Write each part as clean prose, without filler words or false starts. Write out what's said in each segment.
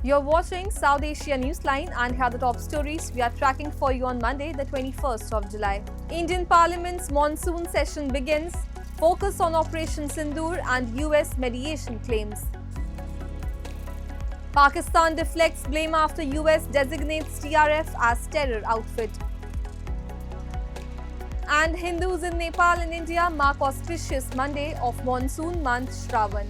You're watching South Asia Newsline and here are the top stories we are tracking for you on Monday, the 21st of July. Indian Parliament's monsoon session begins. Focus on Operation Sindoor and US mediation claims. Pakistan deflects blame after US designates TRF as terror outfit. And Hindus in Nepal and India mark auspicious Monday of monsoon month Shravan.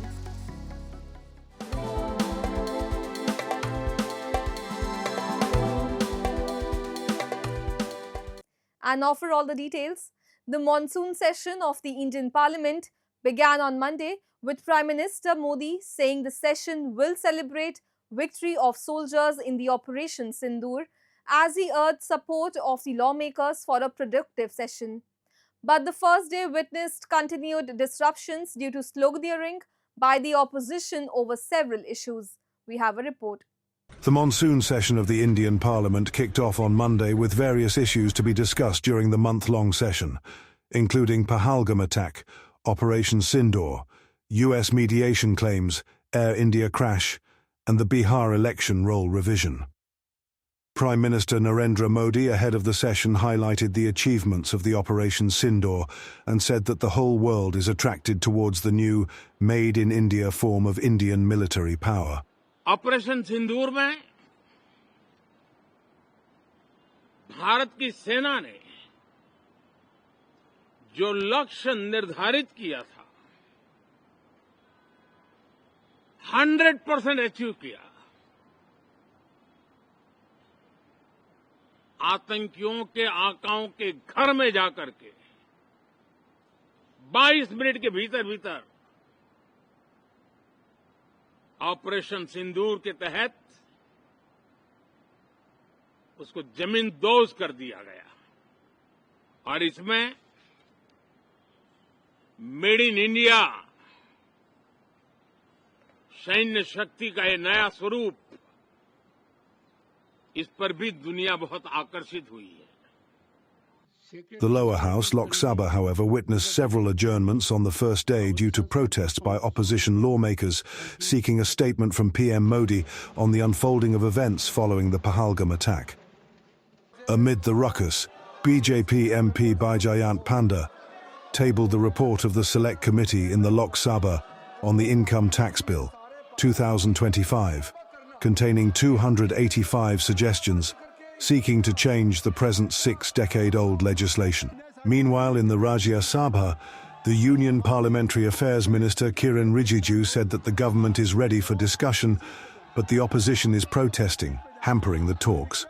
And now for all the details. The monsoon session of the Indian Parliament began on Monday with Prime Minister Modi saying the session will celebrate victory of soldiers in the Operation Sindoor as he urged support of the lawmakers for a productive session. But the first day witnessed continued disruptions due to sloganeering by the opposition over several issues. We have a report. The monsoon session of the Indian Parliament kicked off on Monday with various issues to be discussed during the month-long session, including Pahalgam attack, Operation Sindoor, US mediation claims, Air India crash, and the Bihar election roll revision. Prime Minister Narendra Modi ahead of the session highlighted the achievements of the Operation Sindoor and said that the whole world is attracted towards the new Made in India form of Indian military power. Operation Sindoor में भारत की सेना ने जो लक्ष्य निर्धारित किया था 100% achieve किया। आतंकियों के आकाओं के घर में जाकर के 22 मिनट के भीतर ऑपरेशन सिंदूर के तहत उसको जमींदोज कर दिया गया और इसमें मेड इन इंडिया सैन्य शक्ति का ये नया स्वरूप, इस पर भी दुनिया बहुत आकर्षित हुई है। The lower house, Lok Sabha, however, witnessed several adjournments on the first day due to protests by opposition lawmakers seeking a statement from PM Modi on the unfolding of events following the Pahalgam attack. Amid the ruckus, BJP MP Baijayant Panda tabled the report of the Select Committee in the Lok Sabha on the Income Tax Bill 2025, containing 285 suggestions seeking to change the present 6-decade-old legislation. Meanwhile, in the Rajya Sabha, the Union Parliamentary Affairs Minister Kiran Rijiju said that the government is ready for discussion, but the opposition is protesting, hampering the talks.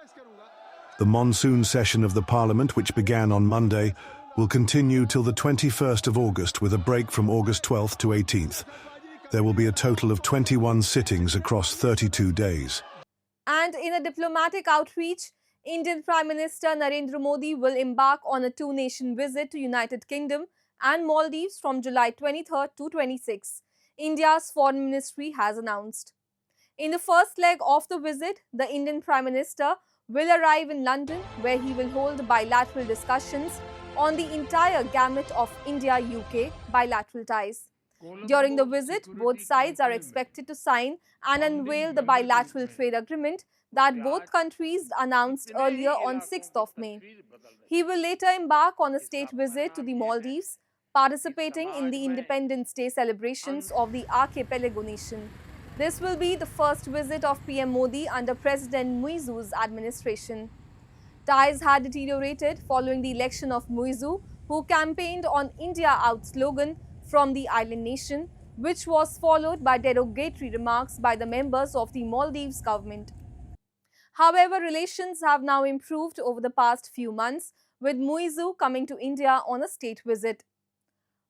The monsoon session of the Parliament, which began on Monday, will continue till the 21st of August with a break from August 12th to 18th. There will be a total of 21 sittings across 32 days. And in a diplomatic outreach, Indian Prime Minister Narendra Modi will embark on a two-nation visit to United Kingdom and Maldives from July 23rd to 26th, India's Foreign Ministry has announced. In the first leg of the visit, the Indian Prime Minister will arrive in London, where he will hold bilateral discussions on the entire gamut of India-UK bilateral ties. During the visit, both sides are expected to sign and unveil the bilateral trade agreement that both countries announced earlier on 6th of May. He will later embark on a state visit to the Maldives, participating in the Independence Day celebrations of the archipelago nation. This will be the first visit of PM Modi under President Muizu's administration. Ties had deteriorated following the election of Muizu, who campaigned on India Out slogan from the island nation, which was followed by derogatory remarks by the members of the Maldives government. However, relations have now improved over the past few months, with Muizu coming to India on a state visit.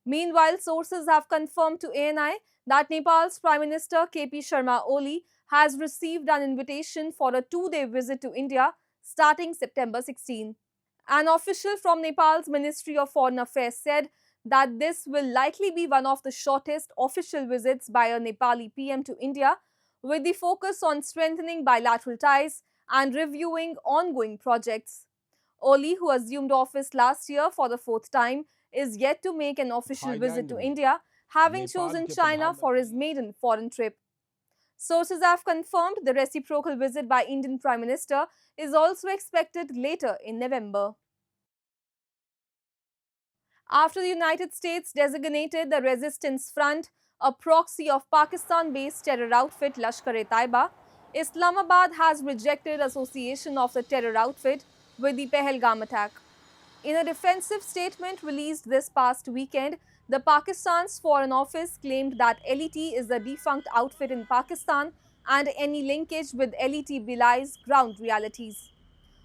Meanwhile, sources have confirmed to ANI that Nepal's Prime Minister KP Sharma Oli has received an invitation for a two-day visit to India starting September 16. An official from Nepal's Ministry of Foreign Affairs said that this will likely be one of the shortest official visits by a Nepali PM to India, with the focus on strengthening bilateral ties and reviewing ongoing projects. Oli, who assumed office last year for the fourth time, is yet to make an official visit to India, having chosen China for his maiden foreign trip. Sources have confirmed the reciprocal visit by Indian Prime Minister is also expected later in November. After the United States designated the Resistance Front a proxy of Pakistan-based terror outfit Lashkar-e-Taiba, Islamabad has rejected association of the terror outfit with the Pahalgam attack. In a defensive statement released this past weekend, the Pakistan's Foreign Office claimed that LET is a defunct outfit in Pakistan and any linkage with LET belies ground realities.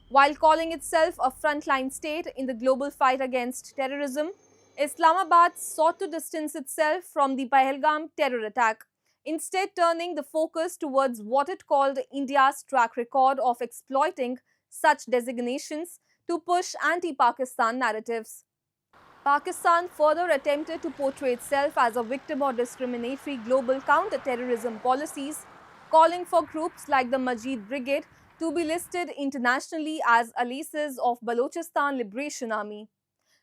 While calling itself a frontline state in the global fight against terrorism, Islamabad sought to distance itself from the Pahalgam terror attack, instead turning the focus towards what it called India's track record of exploiting such designations to push anti-Pakistan narratives. Pakistan further attempted to portray itself as a victim of discriminatory global counter-terrorism policies, calling for groups like the Majid Brigade to be listed internationally as allies of Balochistan Liberation Army.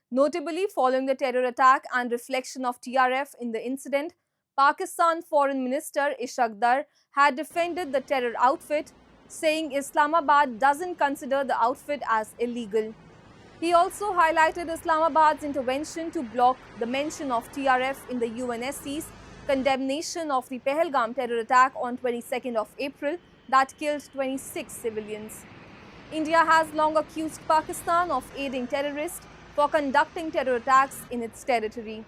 Notably, following the terror attack and reflection of TRF in the incident, Pakistan Foreign Minister Ishaq Dar had defended the terror outfit, saying Islamabad doesn't consider the outfit as illegal. He also highlighted Islamabad's intervention to block the mention of TRF in the UNSC's condemnation of the Pahalgam terror attack on 22nd of April that killed 26 civilians. India has long accused Pakistan of aiding terrorists for conducting terror attacks in its territory.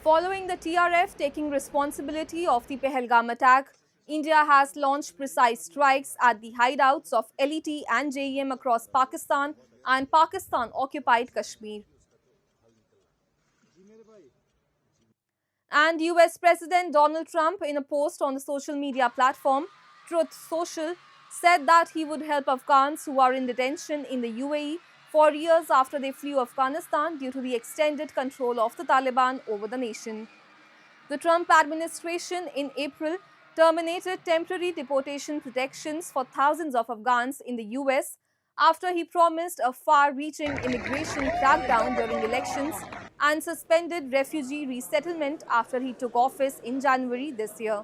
Following the TRF taking responsibility of the Pahalgam attack, India has launched precise strikes at the hideouts of LET and JEM across Pakistan and Pakistan-occupied Kashmir. And US President Donald Trump, in a post on the social media platform Truth Social, said that he would help Afghans who are in detention in the UAE for years after they flew Afghanistan due to the extended control of the Taliban over the nation. The Trump administration in April terminated temporary deportation protections for thousands of Afghans in the US after he promised a far-reaching immigration crackdown during elections and suspended refugee resettlement after he took office in January this year.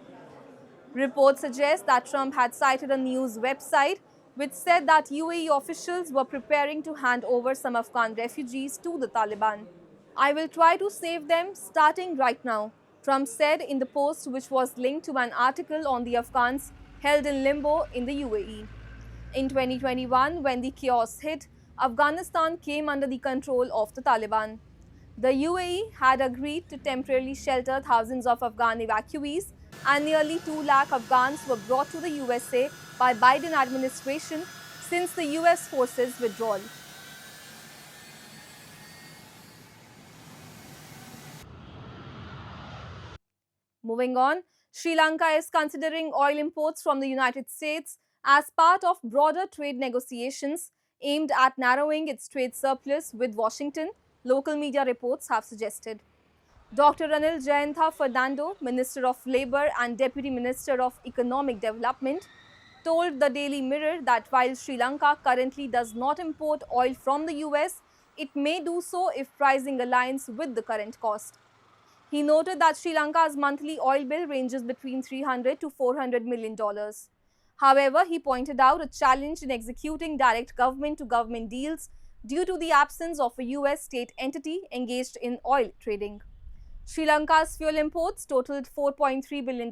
Reports suggest that Trump had cited a news website which said that UAE officials were preparing to hand over some Afghan refugees to the Taliban. "I will try to save them starting right now," Trump said in the post, which was linked to an article on the Afghans held in limbo in the UAE. In 2021, when the chaos hit, Afghanistan came under the control of the Taliban. The UAE had agreed to temporarily shelter thousands of Afghan evacuees, and nearly 2 lakh Afghans were brought to the USA by Biden administration since the US forces withdrawal. Moving on, Sri Lanka is considering oil imports from the United States as part of broader trade negotiations aimed at narrowing its trade surplus with Washington, local media reports have suggested. Dr. Ranil Jayantha Fernando, Minister of Labour and Deputy Minister of Economic Development, told the Daily Mirror that while Sri Lanka currently does not import oil from the US, it may do so if pricing aligns with the current cost. He noted that Sri Lanka's monthly oil bill ranges between $300 to $400 million. However, he pointed out a challenge in executing direct government-to-government deals due to the absence of a US state entity engaged in oil trading. Sri Lanka's fuel imports totaled $4.3 billion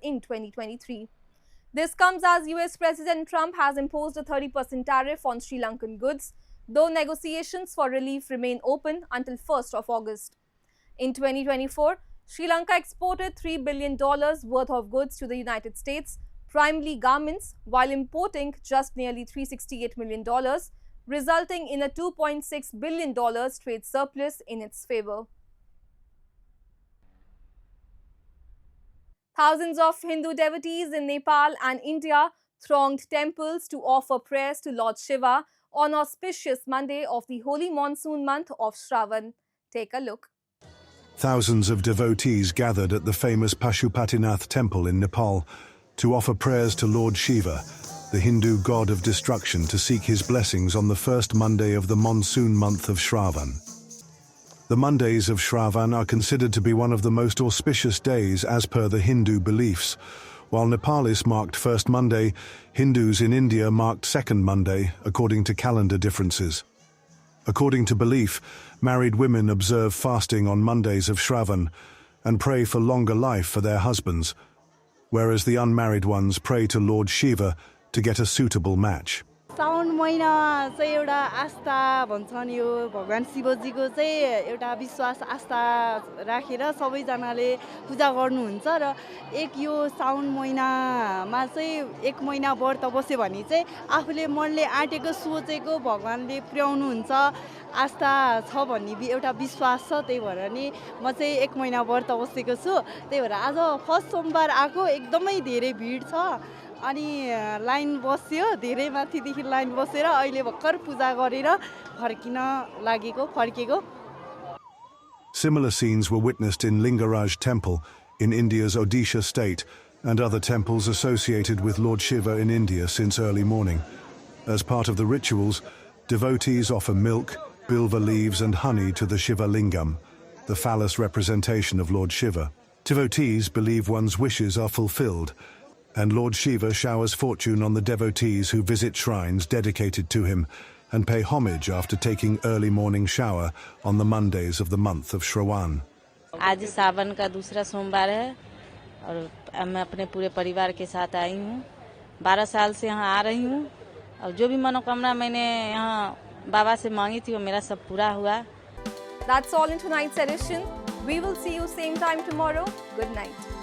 in 2023. This comes as US President Trump has imposed a 30% tariff on Sri Lankan goods, though negotiations for relief remain open until 1st of August. In 2024, Sri Lanka exported $3 billion worth of goods to the United States, primarily garments, while importing just nearly $368 million, resulting in a $2.6 billion trade surplus in its favor. Thousands of Hindu devotees in Nepal and India thronged temples to offer prayers to Lord Shiva on auspicious Monday of the holy monsoon month of Shravan. Take a look. Thousands of devotees gathered at the famous Pashupatinath temple in Nepal to offer prayers to Lord Shiva, the Hindu god of destruction, to seek his blessings on the first Monday of the monsoon month of Shravan. The Mondays of Shravan are considered to be one of the most auspicious days as per the Hindu beliefs, While Nepalis marked first Monday, Hindus in India marked second Monday, according to calendar differences. According to belief, married women observe fasting on Mondays of Shravan and pray for longer life for their husbands, whereas the unmarried ones pray to Lord Shiva to get a suitable match. साउन महिना चाहिँ एउटा आस्था भन्छन् यो भगवान शिवजीको चाहिँ एउटा विश्वास आस्था राखेर सबैजनाले पूजा गर्नुहुन्छ र एक यो साउन महिनामा चाहिँ एक महिना व्रत बस्यो भने चाहिँ आफूले मनले आँटेको सोचेको भगवानले पुर्याउनुहुन्छ आस्था छ भन्ने एउटा विश्वास छ त्यही भएर नि म चाहिँ एक महिना व्रत बसेको छु त्यही भएर आज फर्स्ट सोमबार आएको एकदमै धेरै भिड छ अनि लाइन बस्यो धेरै माथिदेखि लाइन बसेर अहिले भर्खर पूजा गरेर फर्केको Similar scenes were witnessed in Lingaraj Temple in India's Odisha state and other temples associated with Lord Shiva in India since early morning. As part of the rituals, devotees offer milk, bilva leaves and honey to the Shiva Lingam, the phallus representation of Lord Shiva. Devotees believe one's wishes are fulfilled, and Lord Shiva showers fortune on the devotees who visit shrines dedicated to him and pay homage after taking early morning shower on the Mondays of the month of Shravan. आज सावन का दूसरा सोमवार है और मैं अपने पूरे परिवार के साथ आई हूँ 12 साल से यहाँ आ रही हूँ और जो भी मनोकामना मैंने यहाँ बाबा से मांगी थी वो मेरा सब पूरा हुआ. That's all in tonight's edition. We will see you same time tomorrow. Good night.